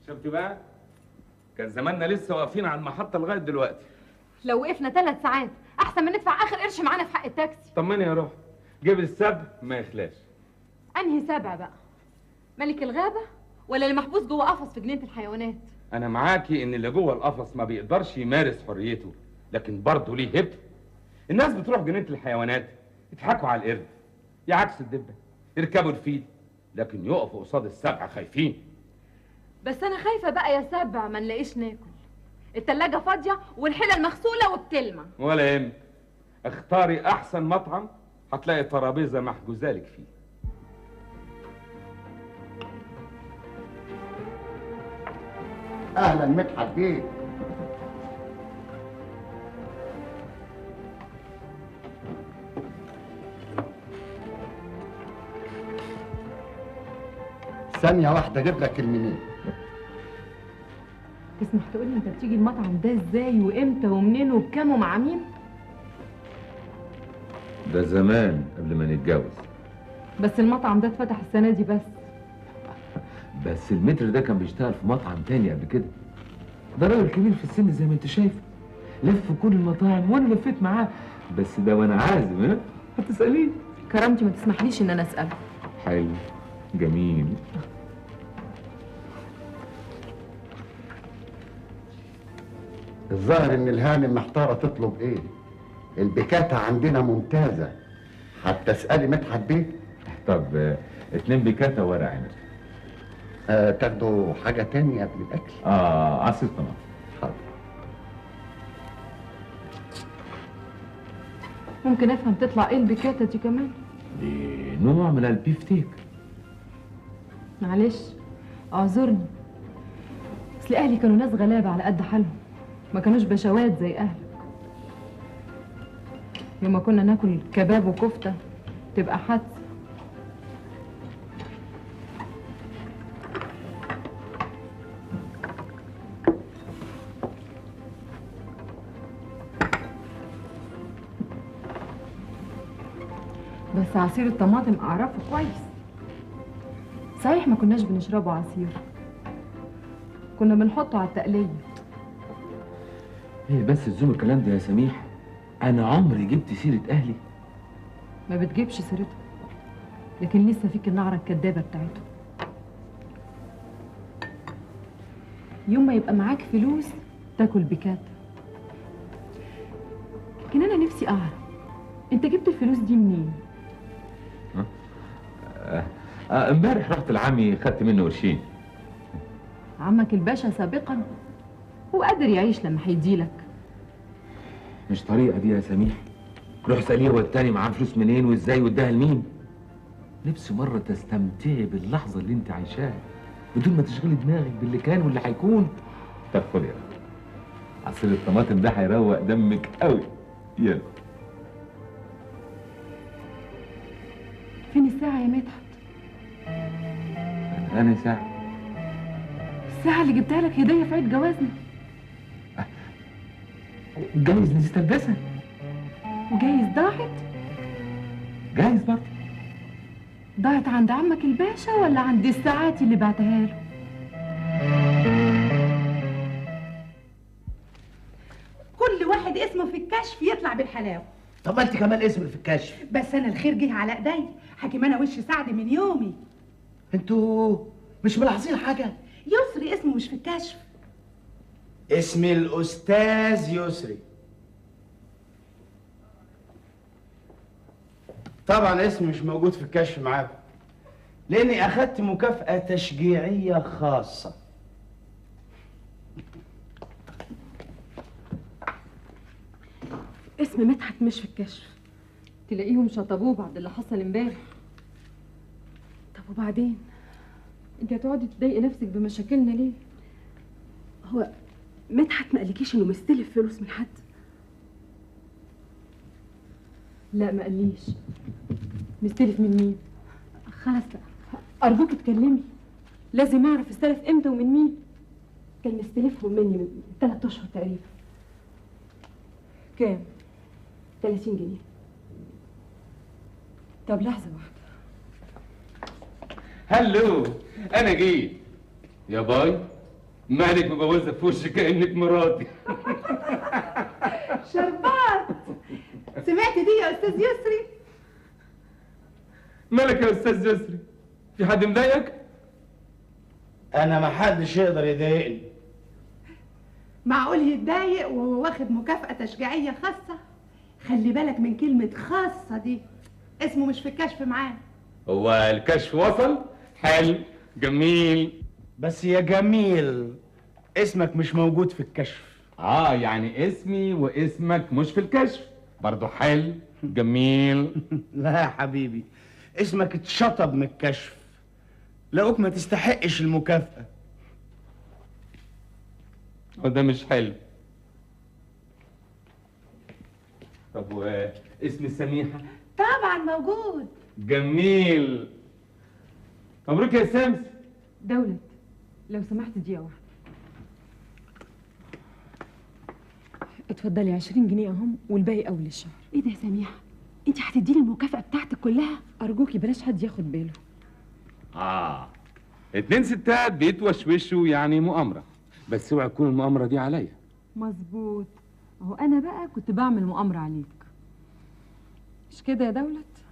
شفتي بقى؟ كان زماننا لسه واقفين على المحطة لغاية دلوقتي. لو وقفنا 3 ساعات أحسن ما ندفع آخر قرش معانا في حق التاكسي. طمني يا روح، جيب السبع ما يخلاش. أنهي سبع بقى؟ ملك الغابة ولا اللي محبوس جوه قفص في جنينة الحيوانات؟ أنا معاكي إن اللي جوه القفص ما بيقدرش يمارس حريته، لكن برضه ليه هبته. الناس بتروح جنينة الحيوانات يضحكوا على القرد، يعكسوا الدبة، يركبوا الفيل، لكن يقفوا قصاد السبع خايفين. بس أنا خايفة بقى يا سبع ما نلاقيش ناكل. التلاجة فاضية والحلة المغسولة وبتلمع. ولا يهمك، اختاري أحسن مطعم هتلاقي ترابيزة محجوزة لك فيه. اهلا مدحت بيه. ثانية واحدة اجيب لك المنيو. تسمح تقولي انت بتيجي المطعم ده ازاي وامتى ومنين وبكام ومع مين؟ ده زمان قبل ما نتجوز. بس المطعم ده اتفتح السنة دي بس المتر ده كان بيشتغل في مطعم تاني قبل كده. ده راجل كبير في السن زي ما انت شايف، لف كل المطاعم وانا لفيت معاه، بس ده وانا عازم. ها هتسأليه؟ كرامتي ما تسمحليش ان انا اسأله. حلو، جميل. الظاهر ان الهانم محتارة تطلب ايه. البكاتة عندنا ممتازة، حتى اسألي مدحت بيه. طب 2 بيكاتا ورق عنب. تاخدوا حاجة تانية قبل الأكل؟ عصير طماطم. حاضر. ممكن افهم تطلع ايه البيكاتا دي كمان؟ دي نوع من البيفتيك. معلش اعذرني، اصل اهلي كانوا ناس غلابة على قد حالهم، ما كانوش بشوات زي اهلك. يوم ما كنا ناكل كباب وكفتة تبقى حادثة. بس عصير الطماطم اعرفه كويس. صحيح ما كناش بنشربه عصير، كنا بنحطه على التقلية. ايه بس الزوم الكلام ده يا سميح؟ انا عمري جبت سيرة اهلي؟ ما بتجيبش سيرته، لكن لسه فيك النعرة الكدابة بتاعته. يوم ما يبقى معاك فلوس تاكل بكات. لكن انا نفسي اعرف انت جبت الفلوس دي منين؟ امبارح رحت لعمي خدت منه قرشين. عمك الباشا سابقا هو قادر يعيش لما هيديلك. مش طريقة دي يا سميح. روح اسأليه هو التاني معاه فلوس منين وازاي واداها لمين. نفسي مرة تستمتعي باللحظة اللي انت عايشاها بدون ما تشغلي دماغك باللي كان واللي هيكون. طب خد يا عصير الطماطم ده هيروق دمك قوي. يلا. فين الساعة يا مدحت؟ أنا ساعة؟ الساعة اللي جبتها لك هدية في عيد جوازنا. جايز نسيت البسها. وجايز ضاعت؟ جايز برضه. ضاعت عند عمك الباشا ولا عند الساعات اللي بعتها له؟ كل واحد اسمه في الكشف يطلع بالحلاوه. طب ما انت كمان اسمك في الكشف. بس انا الخير جه على ايدي، حكيم انا وش سعد من يومي. انتوا مش ملاحظين حاجه؟ يسري اسمه مش في الكشف. اسمي الاستاذ يسري. طبعا اسمي مش موجود في الكشف معاكم لاني اخدت مكافأة تشجيعية خاصة. اسم مدحت مش في الكشف. تلاقيهم شطبوه بعد اللي حصل امبارح. طب وبعدين؟ انت هتقعدي تضايقي نفسك بمشاكلنا ليه؟ هو مدحت ما قالكيش انه مستلف فلوس من حد؟ لا ما قاليش. مستلف من مين؟ خلاص بقى ارجوك اتكلمي، لازم اعرف استلف امتى ومن مين. كان مستلفهم مني من 3 اشهر تقريبا. كام؟ 30 جنيه. طب لحظة واحدة. هلو، أنا جيت. يا باي، مالك مبوزه في وشك كانك مراتي؟ شربات، سمعت دي يا استاذ يسري؟ مالك يا استاذ يسري؟ في حد مضايقك؟ انا ما حدش يقدر يضايقني. معقول يتضايق وهو واخد مكافأة تشجيعية خاصة؟ خلي بالك من كلمة خاصة دي، اسمه مش في الكشف معاه. هو الكشف وصل؟ حلو، جميل. بس يا جميل، اسمك مش موجود في الكشف. يعني اسمي واسمك مش في الكشف، برضه حلو، جميل. لا يا حبيبي، اسمك اتشطب من الكشف، لقوك ما تستحقش المكافأة. وده مش حلو. طب واسم سميحة؟ طبعا موجود. جميل. مبروك يا سامس. دولت، لو سمحت دقيقة واحدة. اتفضلي 20 جنيه اهم والباقي اول الشهر. ايه ده يا سميحة؟ انت هتديني المكافأة بتاعتك كلها؟ ارجوكي بلاش حد ياخد باله. 2 ستات بيتوشوشوا يعني مؤامرة، بس اوعى تكون المؤامرة دي عليا. مظبوط، اهو انا بقى كنت بعمل مؤامرة عليك، مش كده يا دولت؟